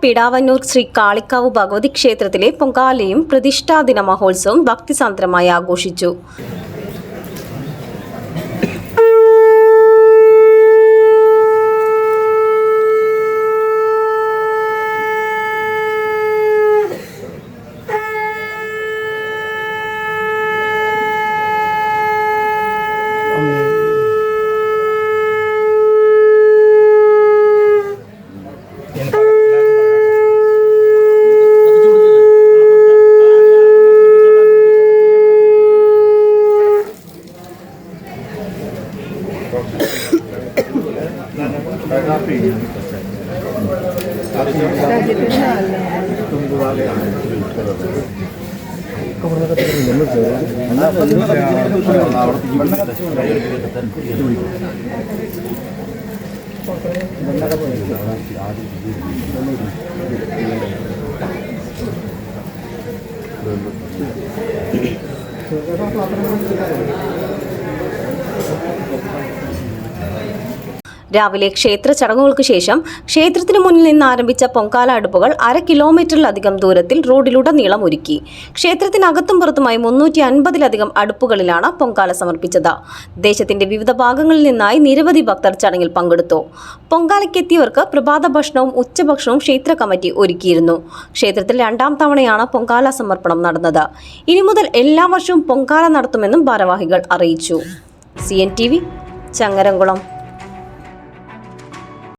പിടാവന്നൂർ ശ്രീ കാളിക്കാവ് ഭഗവതി ക്ഷേത്രത്തിലെ പൊങ്കാലയും പ്രതിഷ്ഠാദിന മഹോത്സവം ഭക്തിസാന്ദ്രമായി ആഘോഷിച്ചു. രാവിലെ ക്ഷേത്ര ചടങ്ങുകൾക്ക് ശേഷം ക്ഷേത്രത്തിന് മുന്നിൽ നിന്ന് ആരംഭിച്ച പൊങ്കാല അടുപ്പുകൾ 1/2 കിലോമീറ്ററിലധികം ദൂരത്തിൽ റോഡിലുടനീളം ഒരുക്കി. ക്ഷേത്രത്തിനകത്തും പുറത്തുമായി 350-ലധികം അടുപ്പുകളിലാണ് പൊങ്കാല സമർപ്പിച്ചത്. ദേശത്തിന്റെ വിവിധ ഭാഗങ്ങളിൽ നിന്നായി നിരവധി ഭക്തർ ചടങ്ങിൽ പങ്കെടുത്തു. പൊങ്കാലയ്ക്കെത്തിയവർക്ക് പ്രഭാത ഭക്ഷണവും ഉച്ചഭക്ഷണവും ക്ഷേത്ര കമ്മിറ്റി ഒരുക്കിയിരുന്നു. ക്ഷേത്രത്തിൽ 2ാം തവണയാണ് പൊങ്കാല സമർപ്പണം നടന്നത്. ഇനി മുതൽ എല്ലാ വർഷവും പൊങ്കാല നടത്തുമെന്നും ഭാരവാഹികൾ അറിയിച്ചു. CNTV ചങ്ങരംകുളം.